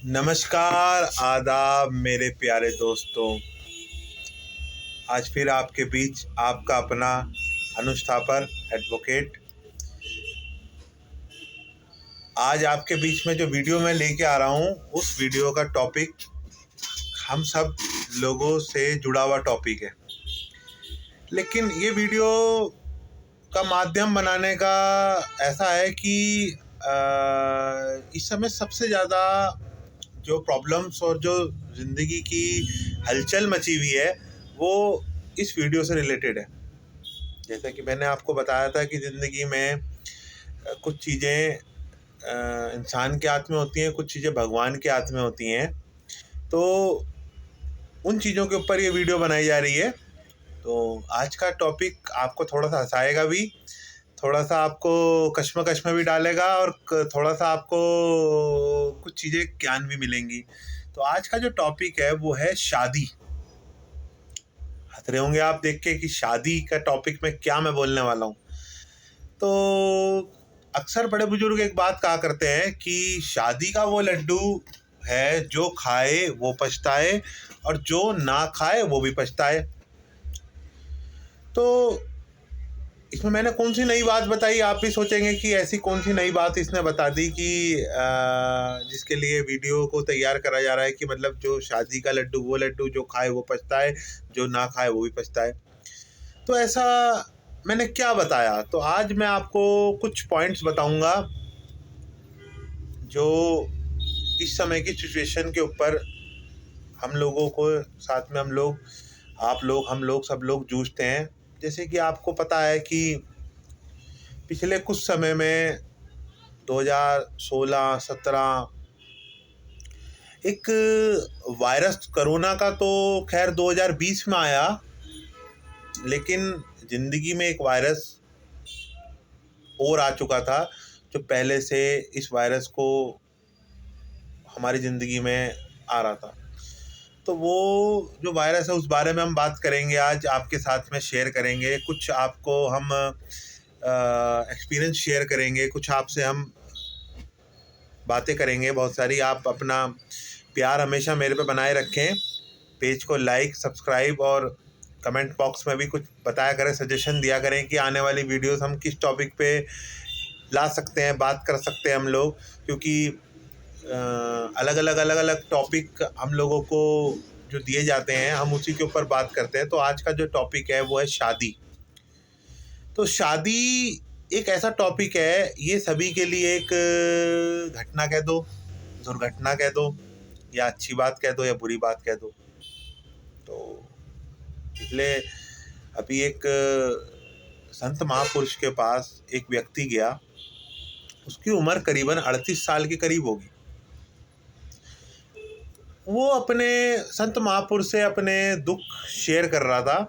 नमस्कार, आदाब मेरे प्यारे दोस्तों। आज फिर आपके बीच आपका अपना अनुज थापर एडवोकेट। आज आपके बीच में जो वीडियो मैं लेके आ रहा हूँ, उस वीडियो का टॉपिक हम सब लोगों से जुड़ा हुआ टॉपिक है। लेकिन ये वीडियो का माध्यम बनाने का ऐसा है कि इस समय सबसे ज़्यादा जो प्रॉब्लम्स और जो ज़िंदगी की हलचल मची हुई है वो इस वीडियो से रिलेटेड है। जैसा कि मैंने आपको बताया था कि ज़िंदगी में कुछ चीज़ें इंसान के हाथ में होती हैं, कुछ चीज़ें भगवान के हाथ में होती हैं। तो उन चीज़ों के ऊपर ये वीडियो बनाई जा रही है। तो आज का टॉपिक आपको थोड़ा सा हंसाएगा भी, थोड़ा सा आपको कश्मकश में भी डालेगा और थोड़ा सा आपको कुछ चीज़ें ज्ञान भी मिलेंगी। तो आज का जो टॉपिक है वो है शादी। हंस रहे होंगे आप देख के कि शादी का टॉपिक में क्या मैं बोलने वाला हूँ। तो अक्सर बड़े बुजुर्ग एक बात कहा करते हैं कि शादी का वो लड्डू है जो खाए वो पछताए और जो ना खाए वो भी पछताए। तो इसमें मैंने कौन सी नई बात बताई, आप भी सोचेंगे कि ऐसी कौन सी नई बात इसने बता दी कि जिसके लिए वीडियो को तैयार करा जा रहा है कि मतलब जो शादी का लड्डू वो लड्डू जो खाए वो पछताए, जो ना खाए वो भी पछताए। तो ऐसा मैंने क्या बताया? तो आज मैं आपको कुछ पॉइंट्स बताऊंगा जो इस समय की सिचुएशन के ऊपर हम लोगों को साथ में आप लोग हम लोग सब लोग जूझते हैं। जैसे कि आपको पता है कि पिछले कुछ समय में 2016-17 एक वायरस कोरोना का तो खैर 2020 में आया, लेकिन ज़िंदगी में एक वायरस और आ चुका था जो पहले से इस वायरस को हमारी ज़िंदगी में आ रहा था। तो वो जो वायरस है उस बारे में हम बात करेंगे, आज आपके साथ में शेयर करेंगे। कुछ आपको हम एक्सपीरियंस शेयर करेंगे, कुछ आपसे हम बातें करेंगे बहुत सारी। आप अपना प्यार हमेशा मेरे पे बनाए रखें, पेज को लाइक सब्सक्राइब और कमेंट बॉक्स में भी कुछ बताया करें, सजेशन दिया करें कि आने वाली वीडियोस हम किस टॉपिक पे ला सकते हैं, बात कर सकते हैं हम लोग। क्योंकि अलग अलग टॉपिक हम लोगों को जो दिए जाते हैं हम उसी के ऊपर बात करते हैं। तो आज का जो टॉपिक है वो है शादी। तो शादी एक ऐसा टॉपिक है, ये सभी के लिए एक घटना कह दो, दुर्घटना कह दो, या अच्छी बात कह दो या बुरी बात कह दो। तो पिछले अभी एक संत महापुरुष के पास एक व्यक्ति गया, उसकी उम्र करीबन 38 साल के करीब होगी। वो अपने संत महापुरुष से अपने दुख शेयर कर रहा था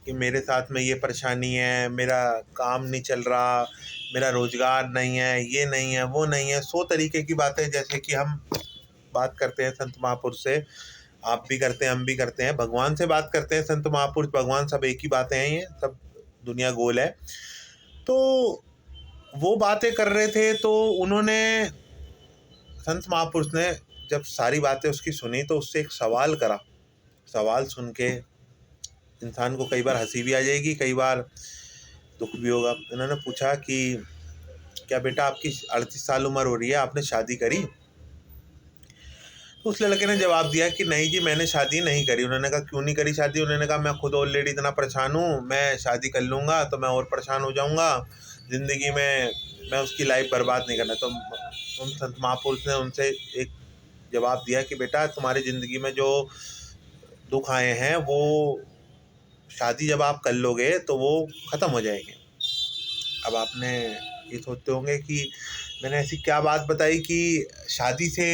कि मेरे साथ में ये परेशानी है, मेरा काम नहीं चल रहा, मेरा रोज़गार नहीं है, ये नहीं है, वो नहीं है। 100 तरीके की बातें जैसे कि हम बात करते हैं संत महापुरुष से, आप भी करते हैं, हम भी करते हैं। भगवान से बात करते हैं, संत महापुरुष भगवान सब एक ही बातें हैं, ये सब दुनिया गोल है। तो वो बातें कर रहे थे, तो उन्होंने संत महापुरुष ने जब सारी बातें उसकी सुनी तो उससे एक सवाल करा। सवाल सुन के इंसान को कई बार हंसी भी आ जाएगी, कई बार दुख भी होगा। उन्होंने पूछा कि क्या बेटा आपकी 38 साल उम्र हो रही है, आपने शादी करी? तो उस लड़के ने जवाब दिया कि नहीं जी, मैंने शादी नहीं करी। उन्होंने कहा क्यों नहीं करी शादी? उन्होंने कहा मैं खुद ऑलरेडी इतना परेशान हूँ, मैं शादी कर लूँगा तो मैं और परेशान हो जाऊँगा ज़िंदगी में, मैं उसकी लाइफ बर्बाद नहीं करना। तो उन संत महापुरुष ने उनसे एक जवाब दिया कि बेटा तुम्हारी ज़िंदगी में जो दुख आए हैं वो शादी जब आप कर लोगे तो वो ख़त्म हो जाएंगे। अब आपने ये सोचते होंगे कि मैंने ऐसी क्या बात बताई कि शादी से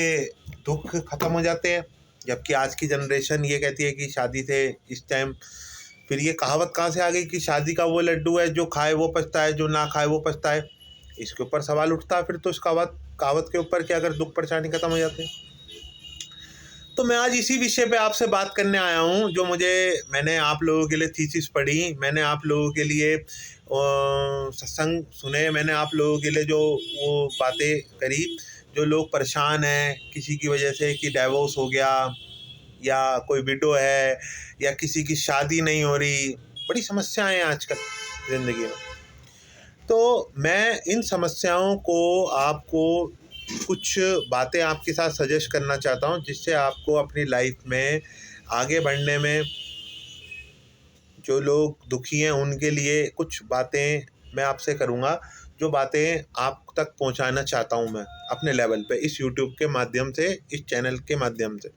दुख ख़त्म हो जाते हैं, जबकि आज की जनरेशन ये कहती है कि शादी से इस टाइम फिर ये कहावत कहाँ से आ गई कि शादी का वो लड्डू है जो खाए वो पछताए, जो ना खाए वो पछताए। इसके ऊपर सवाल उठता है फिर तो इस कहावत के ऊपर कि अगर दुख परेशानी ख़त्म हो जाते हैं। तो मैं आज इसी विषय पे आपसे बात करने आया हूँ, जो मैंने आप लोगों के लिए थीसिस पढ़ी, मैंने आप लोगों के लिए सत्संग सुने, मैंने आप लोगों के लिए जो वो बातें करी जो लोग परेशान हैं किसी की वजह से कि डाइवोर्स हो गया, या कोई विडो है, या किसी की शादी नहीं हो रही, बड़ी समस्याएं हैं आजकल ज़िंदगी में। तो मैं इन समस्याओं को आपको कुछ बातें आपके साथ सजेस्ट करना चाहता हूँ, जिससे आपको अपनी लाइफ में आगे बढ़ने में, जो लोग दुखी हैं उनके लिए कुछ बातें मैं आपसे करूँगा, जो बातें आप तक पहुँचाना चाहता हूँ मैं अपने लेवल पे, इस यूट्यूब के माध्यम से, इस चैनल के माध्यम से।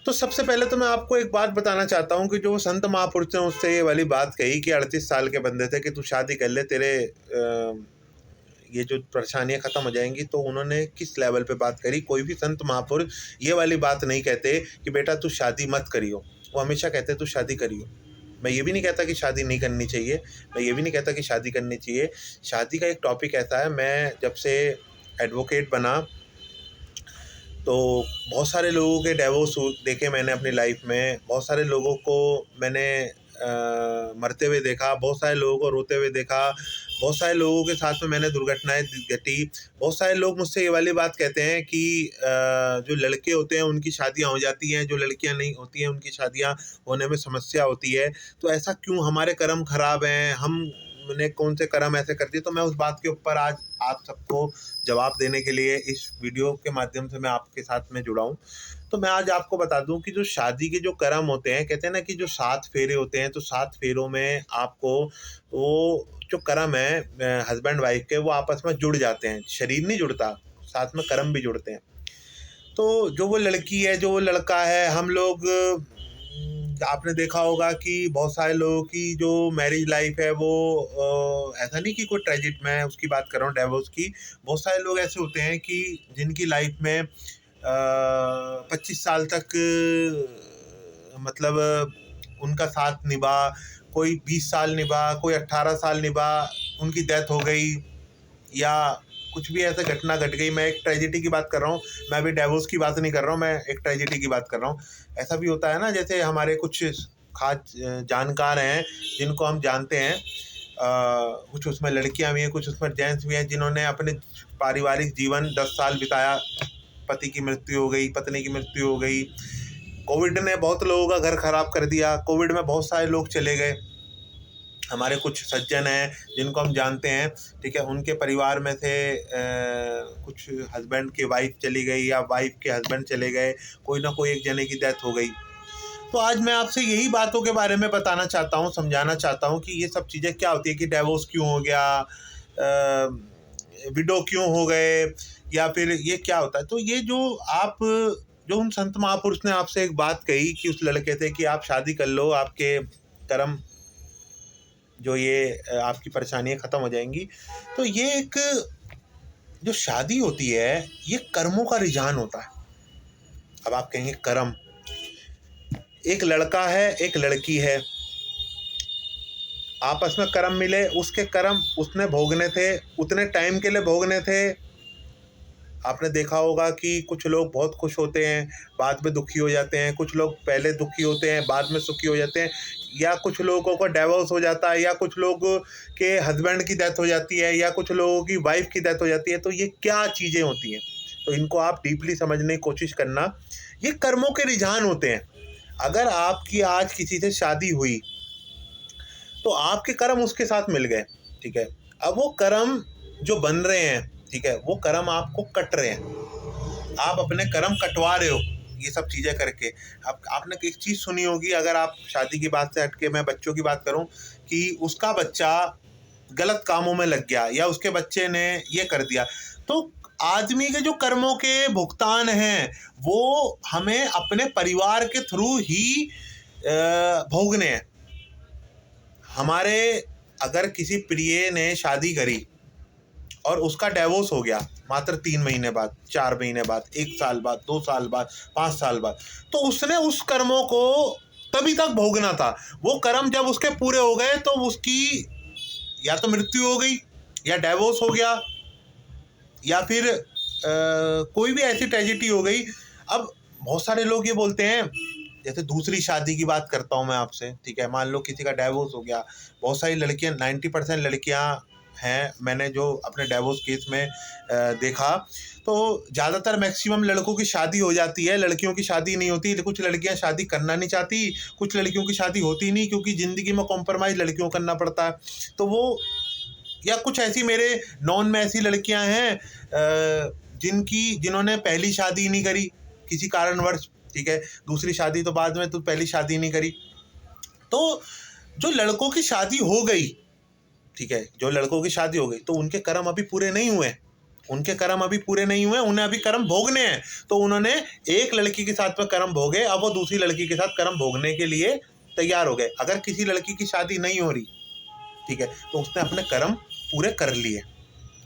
तो सबसे पहले तो मैं आपको एक बात बताना चाहता हूँ कि जो संत महापुरुष ने उससे ये वाली बात कही कि 38 साल के बंदे थे कि तू शादी कर ले, तेरे ये जो परेशानियाँ ख़त्म हो जाएंगी, तो उन्होंने किस लेवल पे बात करी। कोई भी संत महापुरुष ये वाली बात नहीं कहते कि बेटा तू शादी मत करियो, वो हमेशा कहते तू शादी करियो। मैं ये भी नहीं कहता कि शादी नहीं करनी चाहिए, मैं ये भी नहीं कहता कि शादी करनी चाहिए। शादी का एक टॉपिक ऐसा है, मैं जब से एडवोकेट बना तो बहुत सारे लोगों के डिवोर्स देखे मैंने अपनी लाइफ में, बहुत सारे लोगों को मैंने मरते हुए देखा, बहुत सारे लोगों को रोते हुए देखा, बहुत सारे लोगों के साथ में मैंने दुर्घटनाएं घटी। बहुत सारे लोग मुझसे ये वाली बात कहते हैं कि जो लड़के होते हैं उनकी शादियां हो जाती हैं, जो लड़कियां नहीं होती हैं उनकी शादियां होने में समस्या होती है। तो ऐसा क्यों, हमारे कर्म खराब हैं, हमने कौन से कर्म ऐसे कर दिए। तो मैं उस बात के ऊपर आज आप सबको जवाब देने के लिए इस वीडियो के माध्यम से मैं आपके साथ में जुड़ा हूँ। तो मैं आज आपको बता दूं कि जो शादी के जो कर्म होते हैं, कहते हैं ना कि जो 7 फेरे होते हैं, तो 7 फेरों में आपको वो जो कर्म है हस्बैंड वाइफ के, वो आपस में जुड़ जाते हैं। शरीर नहीं जुड़ता, साथ में कर्म भी जुड़ते हैं। तो जो वो लड़की है, जो वो लड़का है, हम लोग आपने देखा होगा कि बहुत सारे लोगों की जो मैरिज लाइफ है वो ऐसा नहीं कि कोई ट्रेजिड, मैं उसकी बात कर रहा हूँ डिवोर्स की। बहुत सारे लोग ऐसे होते हैं कि जिनकी लाइफ में 25 साल तक मतलब उनका साथ निभा, कोई 20 साल निभा, कोई 18 साल निभा, उनकी डेथ हो गई या कुछ भी ऐसा घटना घट गई। मैं एक ट्रेजिडी की बात कर रहा हूँ, मैं अभी डिवोर्स की बात नहीं कर रहा हूँ, मैं एक ट्रेजिडी की बात कर रहा हूँ। ऐसा भी होता है ना, जैसे हमारे कुछ खास जानकार हैं जिनको हम जानते हैं, कुछ उसमें लड़कियां भी हैं, कुछ उसमें जेंट्स भी हैं, जिन्होंने अपने पारिवारिक जीवन 10 साल बिताया, पति की मृत्यु हो गई, पत्नी की मृत्यु हो गई। कोविड ने बहुत लोगों का घर खराब कर दिया, कोविड में बहुत सारे लोग चले गए। हमारे कुछ सज्जन हैं जिनको हम जानते हैं, ठीक है, उनके परिवार में से कुछ हस्बैंड की वाइफ चली गई या वाइफ के हस्बैंड चले गए, कोई ना कोई एक जने की डेथ हो गई। तो आज मैं आपसे यही बातों के बारे में बताना चाहता हूँ, समझाना चाहता हूँ कि ये सब चीज़ें क्या होती है, कि डिवोर्स क्यों हो गया, विडो क्यों हो गए, या फिर ये क्या होता है। तो ये जो उन संत महापुरुष ने आपसे एक बात कही कि उस लड़के से कि आप शादी कर लो, आपके कर्म जो ये आपकी परेशानियाँ ख़त्म हो जाएंगी। तो ये एक जो शादी होती है, ये कर्मों का रुझान होता है। अब आप कहेंगे कर्म, एक लड़का है, एक लड़की है, आपस में कर्म मिले, उसके कर्म उसने भोगने थे, उतने टाइम के लिए भोगने थे। आपने देखा होगा कि कुछ लोग बहुत खुश होते हैं, बाद में दुखी हो जाते हैं, कुछ लोग पहले दुखी होते हैं, बाद में सुखी हो जाते हैं, या कुछ लोगों को डिवोर्स हो जाता है, या कुछ लोगों के हस्बैंड की डेथ हो जाती है, या कुछ लोगों की वाइफ की डेथ हो जाती है। तो ये क्या चीज़ें होती हैं, तो इनको आप डीपली समझने की कोशिश करना। ये कर्मों के रुझान होते हैं। अगर आपकी आज किसी से शादी हुई तो आपके कर्म उसके साथ मिल गए, ठीक है। अब वो कर्म जो बन रहे हैं, ठीक है, वो कर्म आपको कट रहे हैं, आप अपने कर्म कटवा रहे हो ये सब चीज़ें करके। अब आपने एक चीज़ सुनी होगी, अगर आप शादी की बात से हटके मैं बच्चों की बात करूं, कि उसका बच्चा गलत कामों में लग गया या उसके बच्चे ने ये कर दिया। तो आदमी के जो कर्मों के भुगतान हैं वो हमें अपने परिवार के थ्रू ही भोगने हैं। हमारे अगर किसी प्रिय ने शादी करी और उसका डिवोर्स हो गया मात्र 3 महीने बाद, 4 महीने बाद, 1 साल बाद, 2 साल बाद, 5 साल बाद, तो उसने उस कर्मों को तभी तक भोगना था। वो कर्म जब उसके पूरे हो गए तो उसकी या तो मृत्यु हो गई, या डिवोर्स हो गया, या फिर कोई भी ऐसी ट्रेजेडी हो गई। अब बहुत सारे लोग ये बोलते हैं, जैसे दूसरी शादी की बात करता हूँ मैं आपसे, ठीक है, मान लो किसी का डिवोर्स हो गया, बहुत सारी लड़कियां, 90% लड़कियां हैं, मैंने जो अपने डिवोर्स केस में देखा, तो ज़्यादातर मैक्सिमम लड़कों की शादी हो जाती है, लड़कियों की शादी नहीं होती। कुछ लड़कियां शादी करना नहीं चाहती, कुछ लड़कियों की शादी होती नहीं क्योंकि ज़िंदगी में कॉम्प्रोमाइज़ लड़कियों को करना पड़ता है। तो वो, या कुछ ऐसी मेरे नॉन में ऐसी लड़कियां हैं जिन्होंने पहली शादी नहीं करी किसी कारणवश, ठीक है, दूसरी शादी तो बाद में, तो पहली शादी नहीं करी। तो जो लड़कों की शादी हो गई, ठीक है, जो लड़कों की शादी हो गई, तो उनके कर्म अभी पूरे नहीं हुए, उनके कर्म अभी पूरे नहीं हुए, उन्हें अभी कर्म भोगने हैं। तो उन्होंने एक लड़की के साथ में कर्म भोगे, अब वो दूसरी लड़की के साथ कर्म भोगने के लिए तैयार हो गए। अगर किसी लड़की की शादी नहीं हो रही, ठीक है, तो उसने अपने कर्म पूरे कर लिए,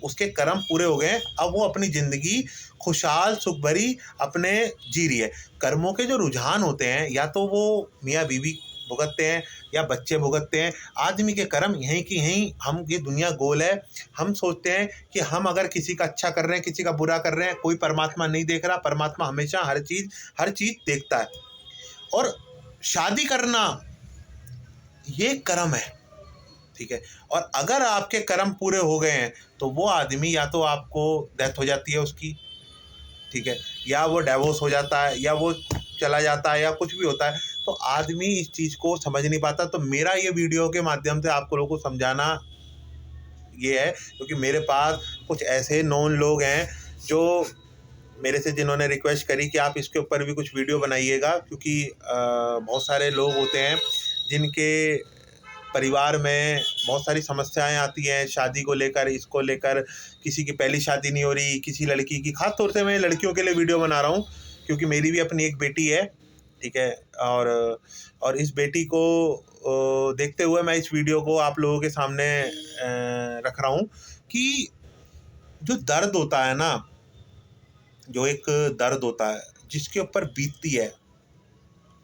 उसके कर्म पूरे हो गए, अब वो अपनी ज़िंदगी खुशहाल सुख भरी अपने जी रही है। कर्मों के जो रुझान होते हैं, या तो वो मियाँ बीवी भुगतते हैं या बच्चे भुगतते हैं। आदमी के कर्म यहीं की यहीं, हम, ये दुनिया गोल है, हम सोचते हैं कि हम अगर किसी का अच्छा कर रहे हैं, किसी का बुरा कर रहे हैं, कोई परमात्मा नहीं देख रहा। परमात्मा हमेशा हर चीज़ देखता है। और शादी करना ये कर्म है, ठीक है। और अगर आपके कर्म पूरे हो गए हैं तो वो आदमी, या तो आपको डेथ हो जाती है उसकी, ठीक है, या वो डिवोर्स हो जाता है, या वो चला जाता है, या कुछ भी होता है। तो आदमी इस चीज़ को समझ नहीं पाता। तो मेरा ये वीडियो के माध्यम से आप लोगों को समझाना ये है, क्योंकि मेरे पास कुछ ऐसे नॉन लोग हैं जो मेरे से, जिन्होंने रिक्वेस्ट करी कि आप इसके ऊपर भी कुछ वीडियो बनाइएगा, क्योंकि बहुत सारे लोग होते हैं जिनके परिवार में बहुत सारी समस्याएं आती हैं शादी को लेकर, इसको लेकर। किसी की पहली शादी नहीं हो रही, किसी लड़की की, खास तौर से मैं लड़कियों के लिए वीडियो बना रहा हूँ, क्योंकि मेरी भी अपनी एक बेटी है, ठीक है। और इस बेटी को देखते हुए मैं इस वीडियो को आप लोगों के सामने रख रहा हूँ कि जो दर्द होता है ना, जो एक दर्द होता है जिसके ऊपर बीतती है,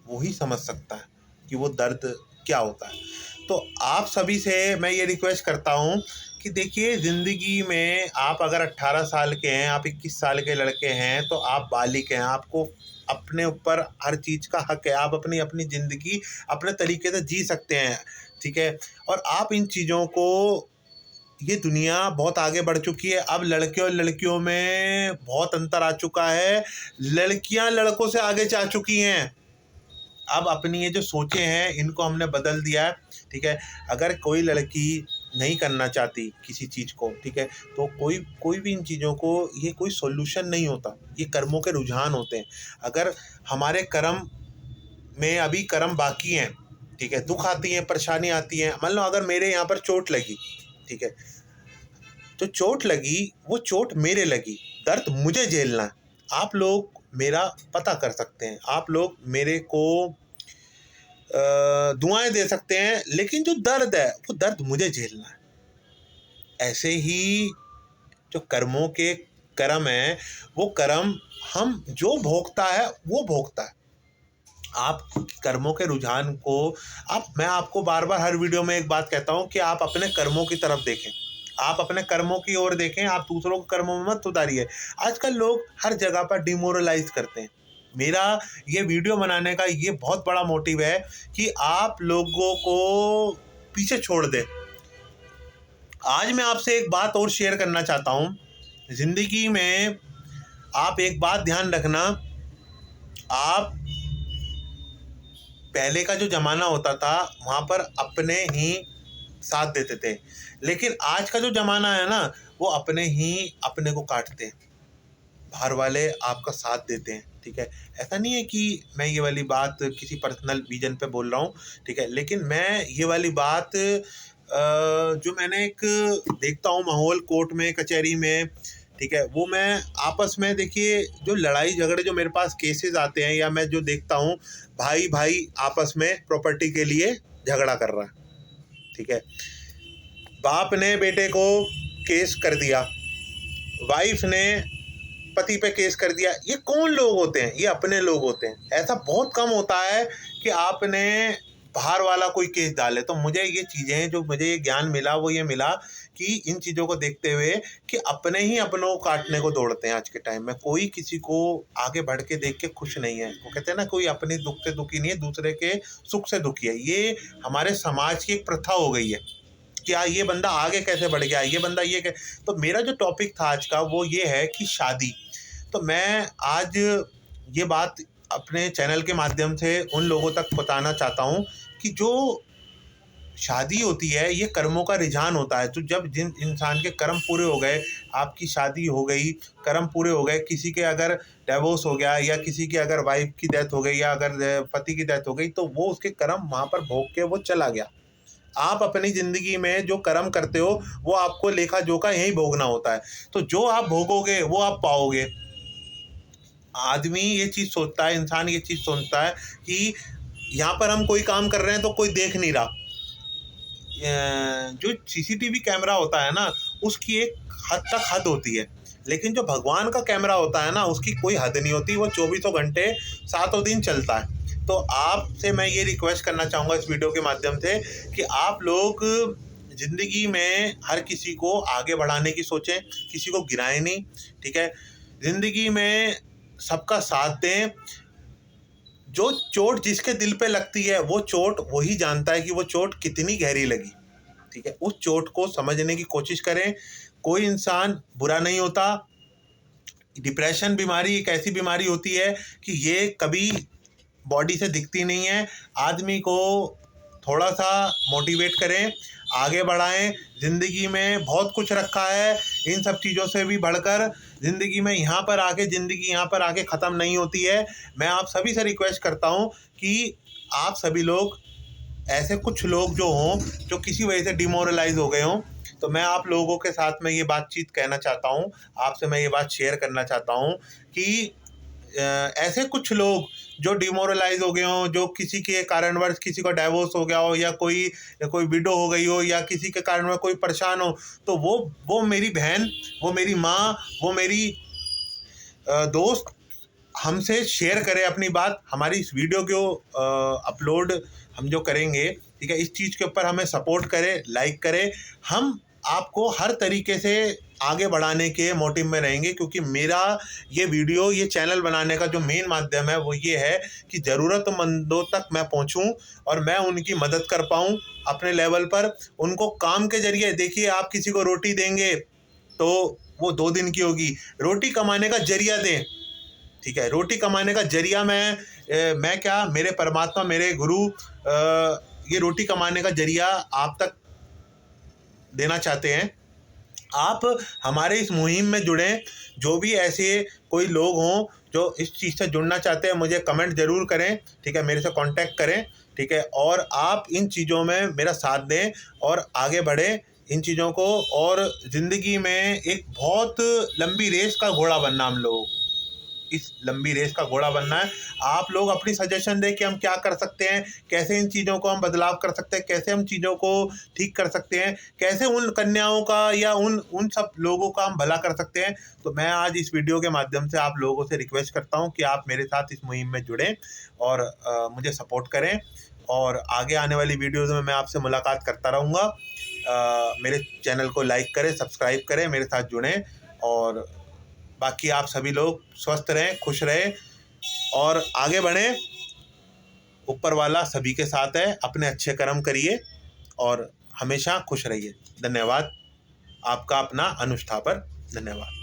वही समझ सकता है कि वो दर्द क्या होता है। तो आप सभी से मैं ये रिक्वेस्ट करता हूँ कि देखिए, ज़िंदगी में आप अगर 18 साल के हैं, आप 21 साल के लड़के हैं, तो आप बालिग हैं, आपको अपने ऊपर हर चीज़ का हक है, आप अपनी अपनी ज़िंदगी अपने तरीके से जी सकते हैं, ठीक है। और आप इन चीज़ों को, ये दुनिया बहुत आगे बढ़ चुकी है, अब लड़के और लड़कियों में बहुत अंतर आ चुका है, लड़कियां लड़कों से आगे जा चुकी हैं। अब अपनी ये जो सोचें हैं इनको हमने बदल दिया है, ठीक है। अगर कोई लड़की नहीं करना चाहती किसी चीज़ को, ठीक है, तो कोई भी इन चीज़ों को, ये कोई सॉल्यूशन नहीं होता, ये कर्मों के रुझान होते हैं। अगर हमारे कर्म में अभी कर्म बाकी हैं, ठीक है, दुख आती हैं, परेशानी आती हैं। मान लो अगर मेरे यहाँ पर चोट लगी, ठीक है, तो चोट लगी, वो चोट मेरे लगी, दर्द मुझे झेलना है। आप लोग मेरा पता कर सकते हैं, आप लोग मेरे को दुआएं दे सकते हैं, लेकिन जो दर्द है वो दर्द मुझे झेलना है। ऐसे ही जो कर्मों के कर्म हैं, वो कर्म हम, जो भोगता है वो भोगता है। आप कर्मों के रुझान को, मैं आपको बार बार हर वीडियो में एक बात कहता हूँ कि आप अपने कर्मों की तरफ देखें, आप अपने कर्मों की ओर देखें, आप दूसरों के कर्मों में मत उतारिए। आजकल लोग हर जगह पर डिमोरलाइज करते हैं। मेरा ये वीडियो बनाने का ये बहुत बड़ा मोटिव है कि आप लोगों को पीछे छोड़ दें। आज मैं आपसे एक बात और शेयर करना चाहता हूँ। ज़िंदगी में आप एक बात ध्यान रखना, आप, पहले का जो ज़माना होता था वहाँ पर अपने ही साथ देते थे, लेकिन आज का जो ज़माना है ना, वो अपने ही अपने को काटते हैं, बाहर वाले आपका साथ देते हैं, ठीक है। ऐसा नहीं है कि मैं ये वाली बात किसी पर्सनल रीजन पे बोल रहा हूँ, ठीक है, लेकिन मैं ये वाली बात जो मैंने एक देखता हूँ माहौल कोर्ट में, कचहरी में, ठीक है, वो मैं आपस में, देखिए, जो लड़ाई झगड़े जो मेरे पास केसेस आते हैं, या मैं जो देखता हूँ, भाई भाई आपस में प्रॉपर्टी के लिए झगड़ा कर रहा है, ठीक है। बाप ने बेटे को केस कर दिया, वाइफ ने पति पे केस कर दिया। ये कौन लोग होते हैं? ये अपने लोग होते हैं। ऐसा बहुत कम होता है कि आपने बाहर वाला कोई केस डाले। तो मुझे ये चीज़ें, जो मुझे ये ज्ञान मिला, वो ये मिला कि इन चीज़ों को देखते हुए कि अपने ही अपनों को काटने को दौड़ते हैं आज के टाइम में। कोई किसी को आगे बढ़ के देख के खुश नहीं है। वो कहते हैं ना, कोई अपने दुख से दुखी नहीं है, दूसरे के सुख से दुखी है। ये हमारे समाज की एक प्रथा हो गई है। क्या ये बंदा आगे कैसे बढ़ गया, ये बंदा ये तो मेरा जो टॉपिक था आज का वो ये है कि शादी। तो मैं आज ये बात अपने चैनल के माध्यम से उन लोगों तक पहुँचाना चाहता हूँ कि जो शादी होती है ये कर्मों का रुझान होता है। तो जब जिन इंसान के कर्म पूरे हो गए, आपकी शादी हो गई, कर्म पूरे हो गए, किसी के अगर डिवोर्स हो गया या किसी की अगर वाइफ की डेथ हो गई या अगर पति की डेथ हो गई, तो वो उसके कर्म वहाँ पर भोग के वो चला गया। आप अपनी ज़िंदगी में जो कर्म करते हो वो आपको लेखा जोखा यहीं भोगना होता है। तो जो आप भोगोगे वो आप पाओगे। आदमी ये चीज़ सोचता है, इंसान ये चीज़ सोचता है कि यहाँ पर हम कोई काम कर रहे हैं तो कोई देख नहीं रहा। जो सीसीटीवी कैमरा होता है ना, उसकी एक हद तक हद होती है, लेकिन जो भगवान का कैमरा होता है ना, उसकी कोई हद नहीं होती। वो 24 घंटे 7 दिन चलता है। तो आपसे मैं ये रिक्वेस्ट करना चाहूँगा इस वीडियो के माध्यम से कि आप लोग ज़िंदगी में हर किसी को आगे बढ़ाने की सोचें, किसी को गिराएं नहीं, ठीक है। ज़िंदगी में सबका साथ दें। जो चोट जिसके दिल पे लगती है वो चोट वही जानता है कि वो चोट कितनी गहरी लगी, ठीक है। उस चोट को समझने की कोशिश करें। कोई इंसान बुरा नहीं होता। डिप्रेशन बीमारी एक ऐसी बीमारी होती है कि ये कभी बॉडी से दिखती नहीं है। आदमी को थोड़ा सा मोटिवेट करें, आगे बढ़ाएं। ज़िंदगी में बहुत कुछ रखा है, इन सब चीज़ों से भी बढ़कर ज़िंदगी में यहाँ पर आके ख़त्म नहीं होती है। मैं आप सभी से रिक्वेस्ट करता हूँ कि आप सभी लोग, ऐसे कुछ लोग जो हों जो किसी वजह से डिमोरलाइज हो गए हों, तो मैं आप लोगों के साथ में ये बातचीत कहना चाहता हूँ, आपसे मैं ये बात शेयर करना चाहता हूँ कि ऐसे कुछ लोग जो डिमोरलाइज हो गए हों, जो किसी के कारणवश किसी का डाइवोर्स हो गया हो या कोई विडो हो गई हो या किसी के कारण कोई परेशान हो, तो वो मेरी बहन, वो मेरी माँ, वो मेरी दोस्त हमसे शेयर करें अपनी बात। हमारी इस वीडियो को अपलोड हम जो करेंगे, ठीक है, इस चीज़ के ऊपर हमें सपोर्ट करें, लाइक करें। हम आपको हर तरीके से आगे बढ़ाने के मोटिव में रहेंगे, क्योंकि मेरा ये वीडियो, ये चैनल बनाने का जो मेन माध्यम है वो ये है कि ज़रूरतमंदों तक मैं पहुंचूं और मैं उनकी मदद कर पाऊं अपने लेवल पर। उनको काम के ज़रिए, देखिए, आप किसी को रोटी देंगे तो वो 2 दिन की होगी। रोटी कमाने का ज़रिया दें, ठीक है। रोटी कमाने का ज़रिया मैं क्या, मेरे परमात्मा, मेरे गुरु ये रोटी कमाने का ज़रिया आप तक देना चाहते हैं। आप हमारे इस मुहिम में जुड़ें। जो भी ऐसे कोई लोग हों जो इस चीज़ से जुड़ना चाहते हैं, मुझे कमेंट ज़रूर करें, ठीक है, मेरे से कांटेक्ट करें, ठीक है। और आप इन चीज़ों में मेरा साथ दें और आगे बढ़ें इन चीज़ों को। और ज़िंदगी में एक बहुत लंबी रेस का घोड़ा बनना, हम लोग इस लंबी रेस का घोड़ा बनना है। आप लोग अपनी सजेशन दें कि हम क्या कर सकते हैं, कैसे इन चीज़ों को हम बदलाव कर सकते हैं, कैसे हम चीज़ों को ठीक कर सकते हैं, कैसे उन कन्याओं का या उन सब लोगों का हम भला कर सकते हैं। तो मैं आज इस वीडियो के माध्यम से आप लोगों से रिक्वेस्ट करता हूं कि आप मेरे साथ इस मुहिम में जुड़ें और मुझे सपोर्ट करें। और आगे आने वाली वीडियोज़ में मैं आपसे मुलाकात करता रहूँगा। मेरे चैनल को लाइक करें, सब्सक्राइब करें, मेरे साथ जुड़ें। और बाकी आप सभी लोग स्वस्थ रहें, खुश रहें और आगे बढ़ें। ऊपर वाला सभी के साथ है। अपने अच्छे कर्म करिए और हमेशा खुश रहिए। धन्यवाद। आपका अपना अनुष्ठापर। धन्यवाद।